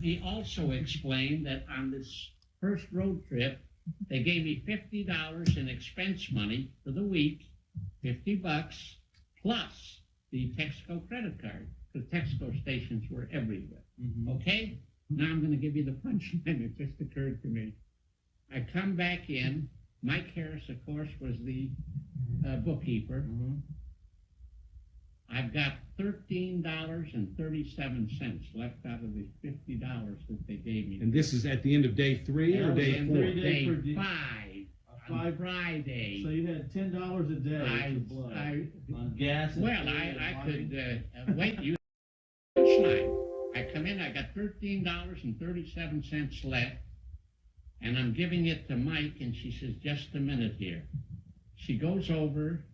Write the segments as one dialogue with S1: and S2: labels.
S1: me also explain that on this first road trip, they gave me $50 in expense money for the week, $50 plus the Texaco credit card, because Texaco stations were everywhere. Okay? Now I'm going to give you the punchline. It just occurred to me. I come back in. Mike Harris, of course, was the bookkeeper. I've got $13.37 left out of the $50 that they gave me.
S2: And this is at the end of day 3 or day 4?
S1: Day 5 on Friday.
S3: So you had $10 a day on gas.
S1: Well, I could wait. You punchline. I come in. I got $13.37 left, and I'm giving it to Mike. And she says, "Just a minute here." She goes over.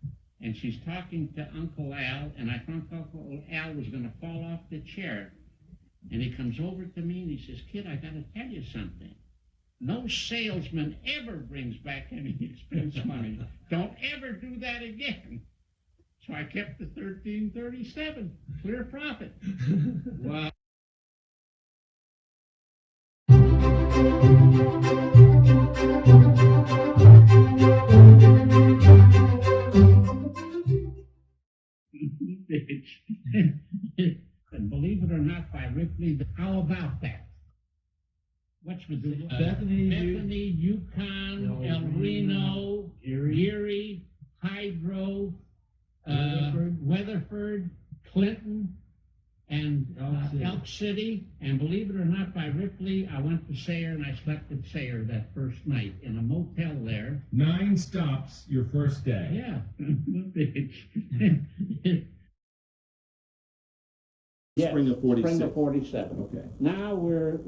S1: And she's talking to Uncle Al, and I thought Uncle Al was going to fall off the chair. And he comes over to me and he says, "Kid, I got to tell you something. No salesman ever brings back any expense money. Don't ever do that again." So I kept the $13.37, clear profit. Wow. And believe it or not, by Ripley, how about that? What's with the Bethany, Yukon, El Reno, Erie, Hydro, Weatherford, Clinton, and Elk City. And believe it or not, by Ripley, I went to Sayre and I slept at Sayre that first night in a motel there.
S2: 9 stops your first day.
S1: Yeah.
S4: Yes,
S2: Spring of 46.
S4: Spring of 47.
S2: Okay.
S1: Now we're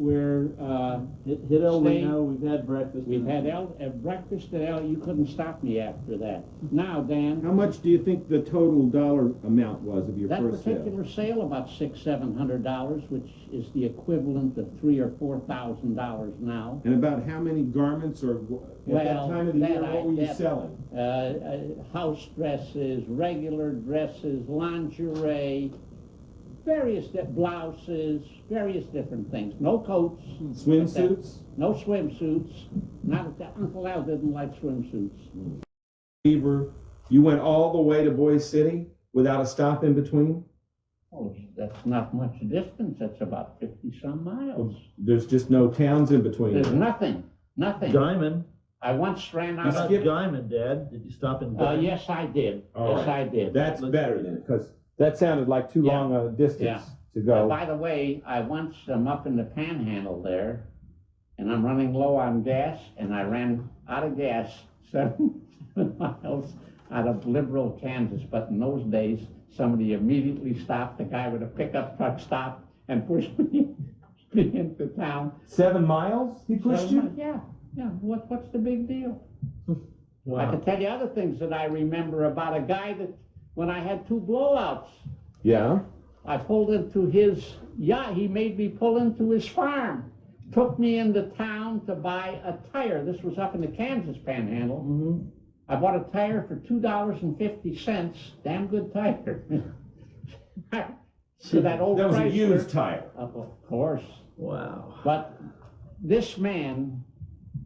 S4: Hit El
S1: staying-
S4: Reno, we've had breakfast.
S1: We've had breakfast at El. You couldn't stop me after that. Now, Dan,
S2: How much do you think the total dollar amount was of your
S1: that
S2: first sale?
S1: particular sale about $600-700, which is the equivalent of $3,000 or $4,000 now.
S2: And about how many garments or at that time of the year, what were you selling?
S1: House dresses, regular dresses, lingerie, various blouses, various different things. No coats.
S2: Swimsuits?
S1: No swimsuits. Not that Uncle Al didn't like swimsuits.
S2: You went all the way to Boise City without a stop in between?
S1: Oh, that's not much distance. That's about 50-some miles.
S2: There's just no towns in between.
S1: There's nothing.
S3: Diamond.
S1: I once ran
S3: How
S1: out
S3: about
S1: of...
S3: Diamond, Dad? Did you stop in Diamond?
S1: Yes, I did.
S2: All
S1: Yes,
S2: right.
S1: I did.
S2: That's better then, because that sounded like too
S1: Yeah.
S2: long a distance
S1: Yeah.
S2: to go.
S1: By the way, I once am up in the Panhandle there, and I'm running low on gas, and I ran out of gas 7 miles out of Liberal, Kansas. But in those days, somebody immediately stopped. The guy with a pickup truck stopped and pushed me into town.
S2: 7 miles he pushed you?
S1: Yeah. What's the big deal?
S3: Wow.
S1: I can tell you other things that I remember about a guy that when I had 2 blowouts.
S2: Yeah.
S1: I pulled into his yacht. He made me pull into his farm. Took me into town to buy a tire. This was up in the Kansas Panhandle. I bought a tire for $2.50. Damn good tire. So that old
S2: That was a
S1: Chrysler-
S2: used tire.
S1: Of course.
S3: Wow.
S1: But this man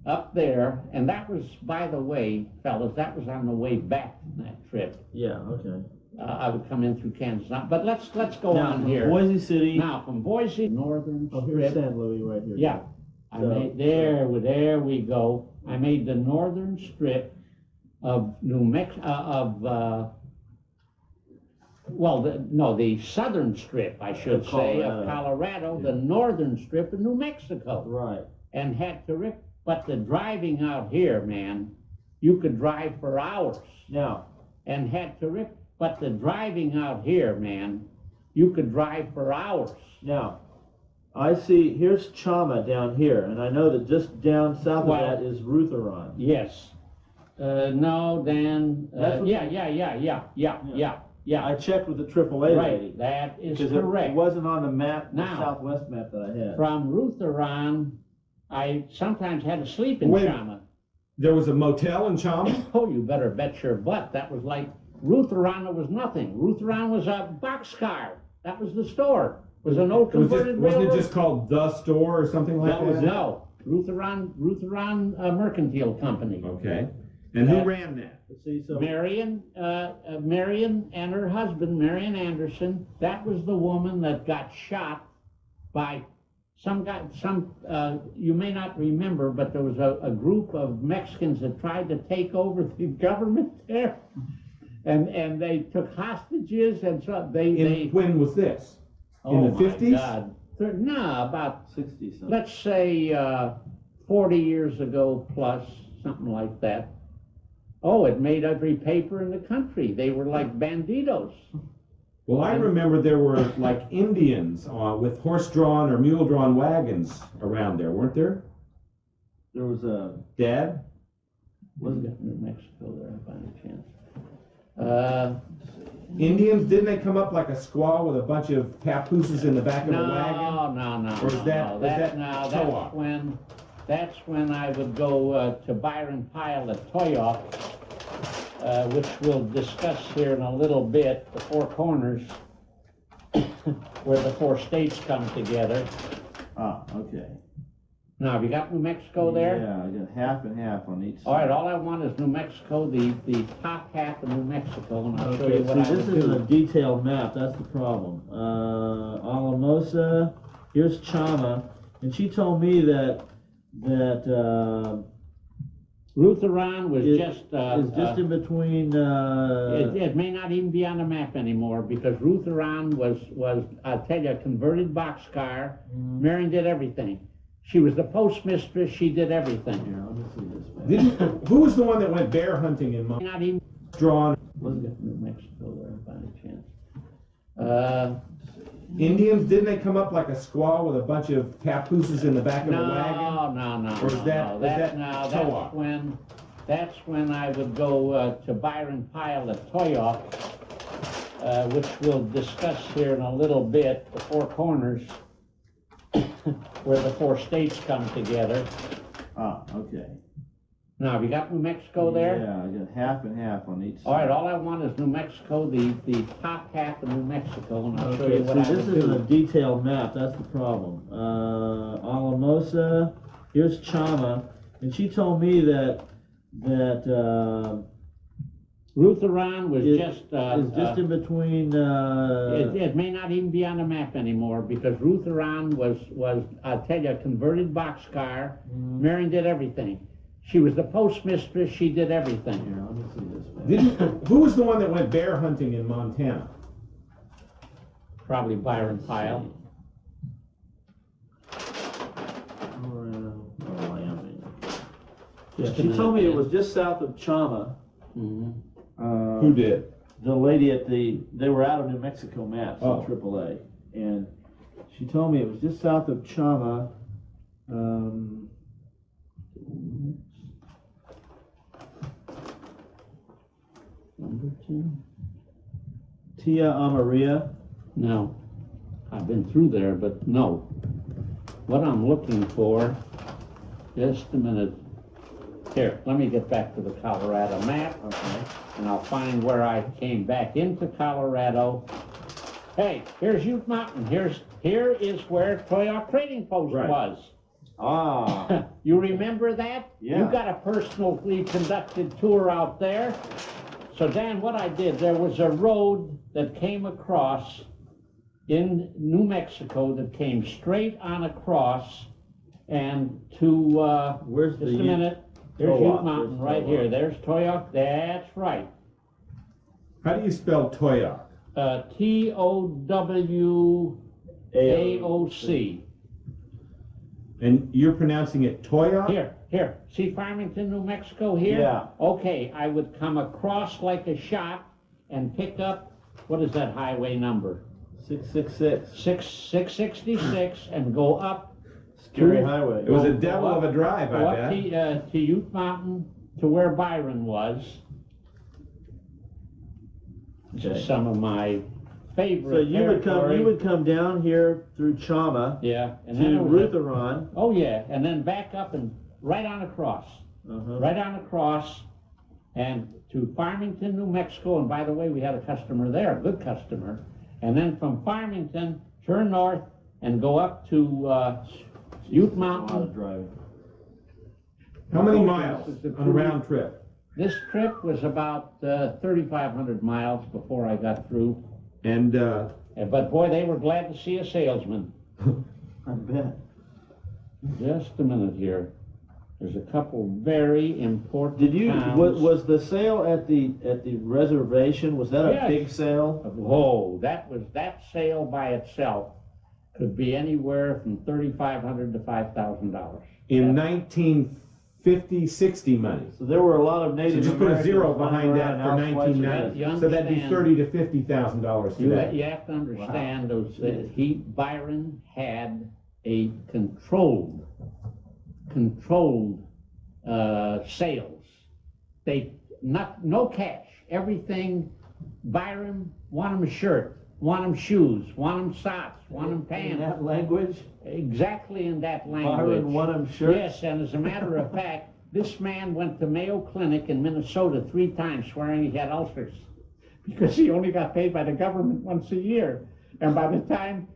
S1: up there, and that was, by the way, fellas, that was on the way back from that trip.
S3: Yeah, okay.
S1: I would come in through Kansas. But let's go
S3: Now,
S1: on
S3: from
S1: here.
S3: Boise City.
S1: Now, from Boise, northern
S3: Oh, here's
S1: strip.
S3: San Luis right here.
S1: Yeah, I
S3: So-
S1: made, there we go. I made the northern strip of New Mexico, the southern strip, I should say, of Colorado, the northern strip of New Mexico.
S3: Right.
S1: And had to rip, but the driving out here, man, you could drive for hours.
S3: Now,
S1: And had to rip, but the driving out here, man, you could drive for hours.
S3: Now, I see, here's Chama down here, and I know that just down south
S1: Well-
S3: of that is Rutheron.
S1: Yes. No, Dan,
S3: That's what-
S1: yeah.
S3: I checked with the AAA lady.
S1: Right, that is
S3: Because it
S1: correct.
S3: wasn't on the map, the
S1: Now-
S3: Southwest map that I had.
S1: From Rutheron, I sometimes had to sleep in
S2: Wait.
S1: Chama.
S2: There was a motel in Chama?
S1: Oh, you better bet your butt. That was like, Rutheron was nothing. Rutheron was a boxcar. That was the store. Was an old converted
S2: Wasn't
S1: railroad.
S2: it just called The Store or something like that?
S1: That was no Lutheran Mercantile Company.
S2: Okay. And who
S1: Uh,
S2: ran that?
S3: See, so
S1: Marion and her husband, Marion Anderson, that was the woman that got shot by some guy, you may not remember, but there was a group of Mexicans that tried to take over the government there. And they took hostages, and so
S2: When was this? In the 50s?
S1: God. No, about,
S3: 60 something.
S1: let's say, 40 years ago plus, something like that. Oh, it made every paper in the country. They were like banditos.
S2: Well, I remember there were like Indians with horse-drawn or mule-drawn wagons around there, weren't there?
S3: There was a,
S2: Dad?
S1: Wasn't it New Mexico there by any chance?
S2: Indians, didn't they come up like a squaw with a bunch of papooses in the back of a wagon?
S1: No.
S2: Or is that co-op?
S1: That's when I would go to Byron Pyle at Toyok, which we'll discuss here in a little bit, the Four Corners, where the four states come together.
S3: okay.
S1: Now, have you got New Mexico there?
S3: Yeah, I got half and half on each side.
S1: All right, all I want is New Mexico, the top half of New Mexico, and I'll show
S3: Okay,
S1: you what
S3: see,
S1: I
S3: this
S1: would
S3: isn't a
S1: do.
S3: detailed map, that's the problem. Alamosa, here's Chama, and she told me that
S1: Lutheran was
S3: is
S1: just
S3: in between,
S1: it may not even be on the map anymore because Lutheran was I'll tell you, a converted boxcar. Marion did everything. She was the postmistress. She did everything.
S3: here, let me see this map.
S2: Who was the one that went bear hunting in Montana?
S1: Not even
S2: Drawn
S1: New Mexico there by any chance.
S2: Indians, didn't they come up like a squaw with a bunch of papooses in the back of a wagon?
S1: No.
S2: Or is that co-op?
S1: That's when I would go to Byron Pyle at Toyok, which we'll discuss here in a little bit, the Four Corners, where the four states come together.
S3: Okay.
S1: Now, have you got New Mexico there?
S3: Yeah, I got half and half on each side.
S1: All right, all I want is New Mexico, the top half of New Mexico, and I'll show
S3: Okay,
S1: you what
S3: see,
S1: I
S3: this
S1: would
S3: isn't a
S1: do.
S3: detailed map, that's the problem. Alamosa, here's Chama, and she told me that
S1: Lutheran was
S3: is
S1: just
S3: in between,
S1: it may not even be on the map anymore because Lutheran was I'll tell you, a converted boxcar. Marion did everything. She was the postmistress. She did everything.
S3: here, let me see this map.
S2: Who was the one that went bear hunting in Montana?
S1: Probably Byron Pyle.
S3: Wyoming. Yeah,
S1: Just a
S3: she
S1: minute,
S3: told me it
S1: man.
S3: was just south of Chama.
S1: Mhm.
S2: Who did?
S3: The lady they were out of New Mexico maps
S2: Oh.
S3: on AAA, and she told me it was just south of Chama.
S1: Number 2.
S3: Tia Amaria.
S1: No, I've been through there, but no. What I'm looking for, just a minute. Here, let me get back to the Colorado map.
S3: Okay.
S1: And I'll find where I came back into Colorado. Hey, here's Ute Mountain. Here is where Toyok Trading Post
S2: Right.
S1: was.
S3: Ah,
S1: You remember that?
S3: Yeah.
S1: You got a personally conducted tour out there. So Dan, what I did, there was a road that came across in New Mexico that came straight on across and to,
S3: where's
S1: just
S3: the
S1: a minute. There's
S3: Toyok,
S1: Ute Mountain
S3: there's
S1: right
S3: Toyok.
S1: here. There's Toyok. That's right.
S2: How do you spell Toyok?
S1: Towaoc.
S2: And you're pronouncing it Toyok?
S1: Here. See Farmington, New Mexico here?
S3: Yeah.
S1: Okay, I would come across like a shot and pick up, what is that highway number?
S3: 666.
S1: 666 and go up.
S3: Scary highway.
S2: It was a
S1: Go
S2: devil
S1: up-
S2: of a drive,
S1: Go
S2: I
S1: up
S2: bet.
S1: to Ute Mountain to where Byron was.
S3: Okay.
S1: Just some of my favorite
S3: So you
S1: territory.
S3: would come down here through Chama
S1: Yeah. And
S3: to
S1: then it was a-
S3: Rutheron.
S1: Oh, yeah, and then back up and right on across. Right on across and to Farmington, New Mexico. And by the way, we had a customer there, a good customer. And then from Farmington, turn north and go up to Ute
S3: A lot of
S1: Mountain.
S3: driving.
S2: How many
S1: Okay,
S2: miles
S1: this is the
S2: on a round trip?
S1: This trip was about 3,500 miles before I got through.
S2: And,
S1: But boy, they were glad to see a salesman.
S3: I bet.
S1: Just a minute here. There's a couple very important
S3: Did you,
S1: towns.
S3: was the sale at the reservation, was that a
S1: Yes.
S3: big sale?
S1: Whoa, that sale by itself could be anywhere from $3,500 to $5,000.
S2: in 1950, 60 money.
S3: So there were a lot of
S2: So
S3: Native
S2: just put a
S3: Americans
S2: zero
S3: running
S2: behind that
S3: around
S2: for
S3: Al Schweitzer.
S2: 1990.
S1: You
S2: So that'd be
S1: understand.
S2: $30,000 to $50,000 today.
S1: You have to understand Byron had a controlled sales. No cash. Everything. Byron want him a shirt, want him shoes, want him socks, want him
S3: In
S1: pants.
S3: that language?
S1: Exactly in that language.
S3: Byron won him shirts?
S1: Yes, and as a matter of fact, this man went to Mayo Clinic in Minnesota 3 times swearing he had ulcers because he only got paid by the government once a year. And by the time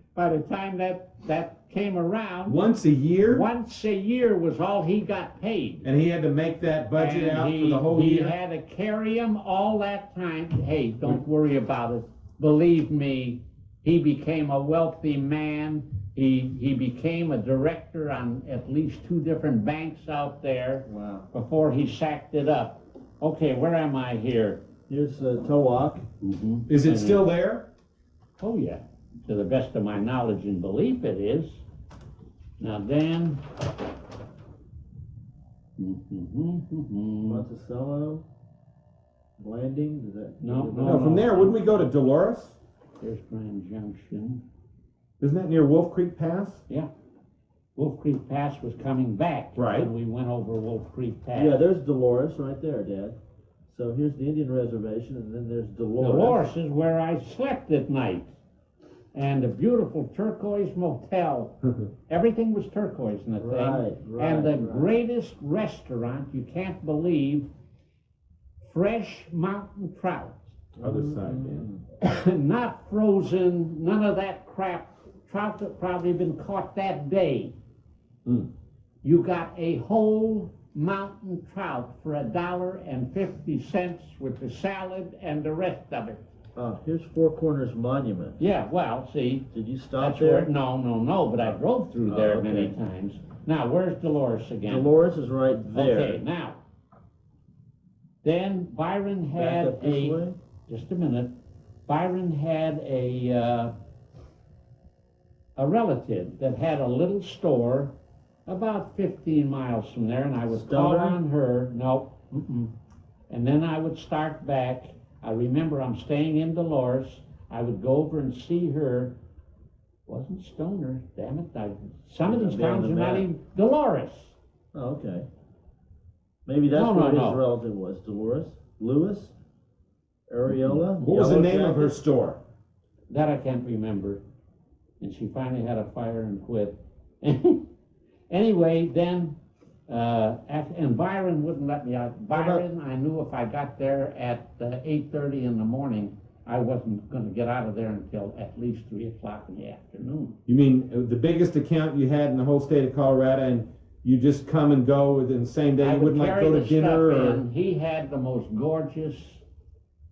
S1: that came around,
S2: Once a year?
S1: once a year was all he got paid.
S2: And he had to make that budget
S1: And
S2: out for the whole
S1: he
S2: year?
S1: had to carry him all that time. Hey, don't worry about it. Believe me, he became a wealthy man. He became a director on at least 2 different banks out there
S3: Wow.
S1: before he sacked it up. Okay, where am I here?
S3: Here's Towak.
S2: Is it still there?
S1: Oh, yeah. To the best of my knowledge and belief, it is. Now, Dan.
S3: Monticello. Landing, is that?
S1: No,
S2: No, from there, wouldn't we go to Dolores?
S1: There's Grand Junction.
S2: Isn't that near Wolf Creek Pass?
S1: Yeah. Wolf Creek Pass was coming back.
S2: Right.
S1: When we went over Wolf Creek Pass.
S3: Yeah, there's Dolores right there, Dad. So here's the Indian reservation, and then there's Dolores.
S1: Dolores is where I slept at night. And a beautiful turquoise motel. Everything was turquoise in the thing.
S3: Right,
S1: and the
S3: right.
S1: greatest restaurant, you can't believe, fresh mountain trout.
S2: Other side, yeah.
S1: Not frozen, none of that crap. Trout that probably been caught that day.
S2: Mm.
S1: You got a whole mountain trout for $1.50 with the salad and the rest of it.
S3: Here's Four Corners Monument.
S1: Yeah, well, see,
S3: Did you stop
S1: that's
S3: there?
S1: where, no, but I drove through there
S3: okay.
S1: many times. Now, where's Dolores again?
S3: Dolores is right there.
S1: Okay, now, then Byron
S3: Back
S1: had
S3: up this way.
S1: just a minute, Byron had a relative that had a little store about 15 miles from there, and I would call
S3: Stoner?
S1: on her, no, and then I would start back. I remember I'm staying in Dolores. I would go over and see her. Wasn't Stoner, damn it. Some of these
S3: Be on
S1: towns
S3: the
S1: are not
S3: map.
S1: even, Dolores.
S3: Oh, okay. Maybe that's
S1: No,
S3: where his
S1: no.
S3: relative was. Dolores? Lewis? Areola?
S2: What was the
S3: Yellow
S2: name of her
S3: Jacket?
S2: store?
S1: That I can't remember. And she finally had a fire and quit. Anyway, then, and Byron wouldn't let me out. Byron, I knew if I got there at 8:30 in the morning, I wasn't going to get out of there until at least 3 o'clock in the afternoon.
S2: You mean the biggest account you had in the whole state of Colorado, and you just come and go within the same day?
S1: I
S2: You
S1: would
S2: wouldn't like
S1: carry
S2: go to
S1: the
S2: dinner
S1: stuff
S2: or?
S1: in. He had the most gorgeous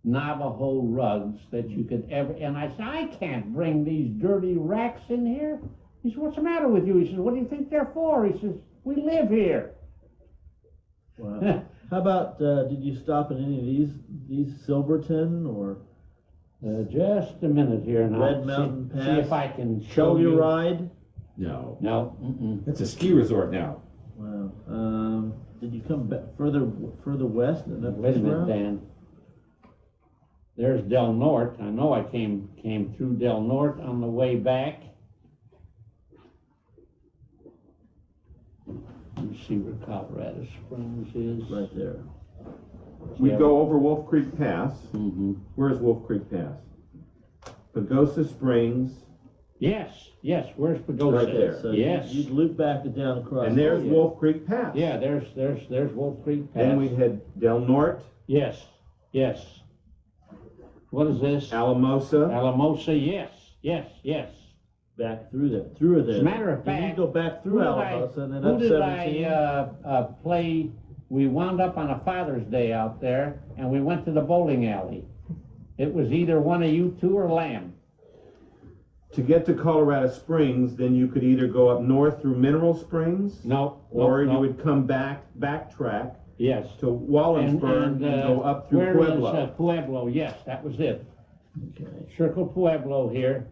S1: Navajo rugs that you could ever, and I said, I can't bring these dirty racks in here. He said, what's the matter with you? He says, what do you think they're for? He says, we live here.
S3: Wow. How about, did you stop in any of these Silverton or
S1: Just a minute here now.
S3: Red Mountain
S1: See
S3: Pass?
S1: if I can show you.
S3: Telluride?
S2: No.
S1: No.
S2: That's a ski resort now.
S3: Wow. Did you come back further west and up
S1: Wait a
S3: this
S1: minute,
S3: route?
S1: Dan. There's Del Norte. I know I came through Del Norte on the way back. Let me see where Colorado Springs is.
S3: Right there.
S2: We go over Wolf Creek Pass.
S1: Mm-hmm.
S2: Where's Wolf Creek Pass? Pagosa Springs,
S1: Yes, where's Pagosa?
S2: Right there.
S3: So
S1: Yes.
S3: you'd loop back down across.
S2: and there's
S3: the-
S2: Wolf Creek Pass.
S1: Yeah, there's Wolf Creek Pass.
S2: Then we had Del Norte,
S1: Yes. What is this?
S2: Alamosa,
S1: Alamosa, yes.
S3: back through there.
S1: As a matter of
S3: You
S1: fact,
S3: need to go back through Alamosa and then
S1: who
S3: up
S1: did
S3: 17.
S1: I play? We wound up on a Father's Day out there, and we went to the bowling alley. It was either one of you two or Lamb.
S2: To get to Colorado Springs, then you could either go up north through Mineral Springs, or you would come backtrack
S1: Yes.
S2: to Wallensburg and go up through
S1: where
S2: Pueblo.
S1: is Pueblo? Yes, that was it.
S3: Okay.
S1: Circle Pueblo here.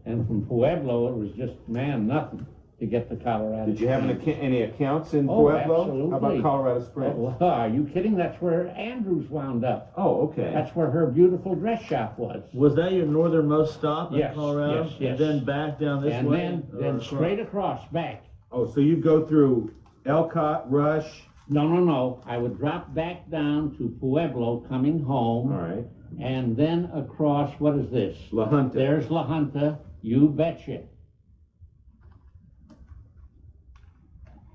S1: And from Pueblo, it was just, nothing to get to Colorado.
S2: Did you have
S1: Springs.
S2: any accounts in
S1: Oh,
S2: Pueblo?
S1: absolutely.
S2: How about Colorado Springs?
S1: Oh, are you kidding? That's where Andrews wound up.
S2: Oh, okay.
S1: That's where her beautiful dress shop was.
S3: Was that your northernmost stop in
S1: Yes,
S3: Colorado?
S1: yes, yes.
S3: And then back down this
S1: And
S3: way?
S1: then straight across, back.
S2: Oh, so you'd go through Elcott, Rush.
S1: No. I would drop back down to Pueblo coming home.
S2: All right.
S1: And then across, what is this?
S2: La Junta.
S1: There's La Junta, you betcha.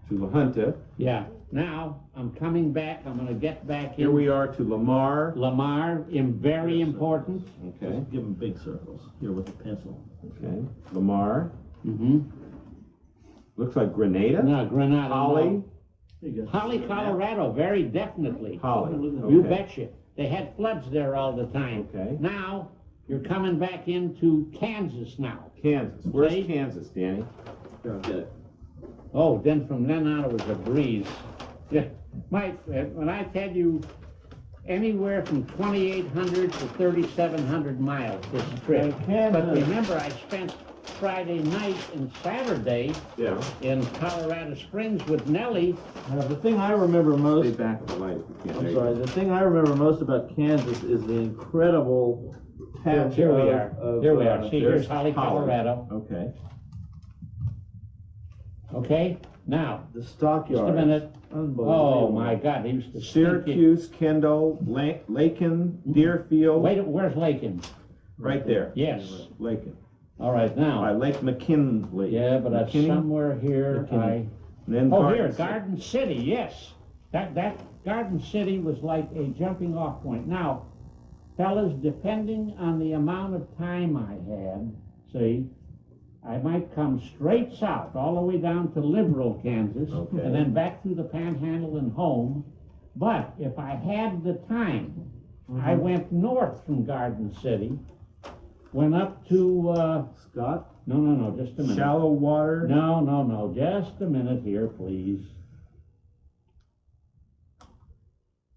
S2: To La Junta.
S1: Yeah. Now, I'm coming back, I'm gonna get back
S2: Here
S1: in.
S2: we are to Lamar.
S1: Lamar, very important.
S2: Okay.
S3: Just give them big circles here with a pencil.
S2: Okay. Lamar.
S1: Mm-hmm.
S2: Looks like Grenada.
S1: No, Granada.
S2: Holly.
S1: no.
S3: There you go.
S1: Holly, Colorado, very definitely.
S2: Holly.
S1: You
S2: Okay.
S1: betcha. They had floods there all the time.
S2: Okay.
S1: Now, you're coming back into Kansas now.
S2: Kansas. Where's
S1: Okay.
S2: Kansas, Danny?
S3: Here, I'll get it.
S1: Oh, then from then on it was a breeze. Yeah, Mike, when I tell you anywhere from 2,800 to 3,700 miles this trip. But remember, I spent Friday night and Saturday
S2: Yeah.
S1: in Colorado Springs with Nellie.
S3: The thing I remember
S2: Stay
S3: most,
S2: back at the light if you can.
S3: I'm sorry, the thing I remember most about Kansas is the incredible patch
S1: Here we
S3: of-
S1: are.
S3: of,
S1: Here we are. See,
S2: there's
S1: here's Holly,
S2: Holly.
S1: Colorado.
S2: Okay.
S1: Okay, now,
S3: The
S1: just
S3: stockyard.
S1: a minute.
S3: Unbelievable.
S1: Oh, my God, they used to stink it.
S2: Syracuse, Kendall, Lakin, Deerfield.
S1: Wait, where's Lakin?
S2: Right there.
S1: Yes.
S2: Lakin.
S1: All right,
S2: By
S1: now.
S2: Lake McKinley.
S1: Yeah, but that's
S2: McKinney?
S1: somewhere here.
S2: McKinney. And then
S1: Oh, here,
S2: City.
S1: Garden City, yes. That Garden City was like a jumping off point. Now, fellas, depending on the amount of time I had, see, I might come straight south, all the way down to Liberal, Kansas,
S2: Okay.
S1: and then back through the Panhandle and home. But if I had the time, I went north from Garden City, went up to,
S3: Scott?
S1: no, just a minute.
S2: Shallow water.
S1: No, just a minute here, please.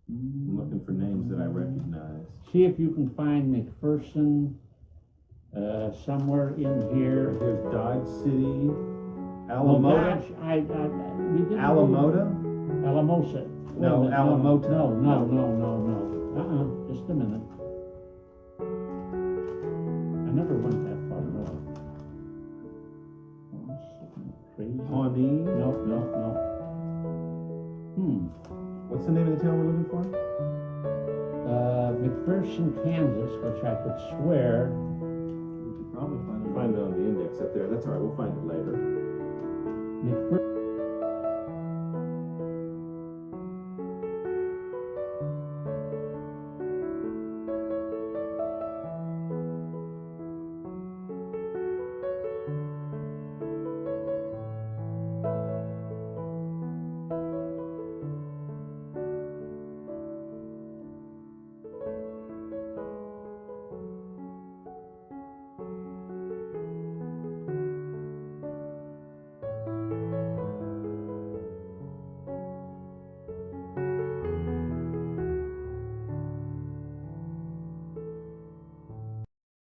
S2: I'm looking for names that I recognize.
S1: See if you can find McPherson, somewhere in here.
S2: There's Dodge City,
S1: Oh,
S2: Alamota.
S1: gosh, we didn't.
S2: Alamota?
S1: Alamosa. Wait a
S2: No,
S1: minute,
S2: Alamota.
S1: No, just a minute. I never went that far north. Oh, something crazy.
S2: Pawnee.
S1: No.
S2: What's the name of the town we're looking for?
S1: McPherson, Kansas, which I could swear.
S3: You could probably find it.
S2: Find it on the index up there. That's all right. We'll find it later.
S1: McPherson.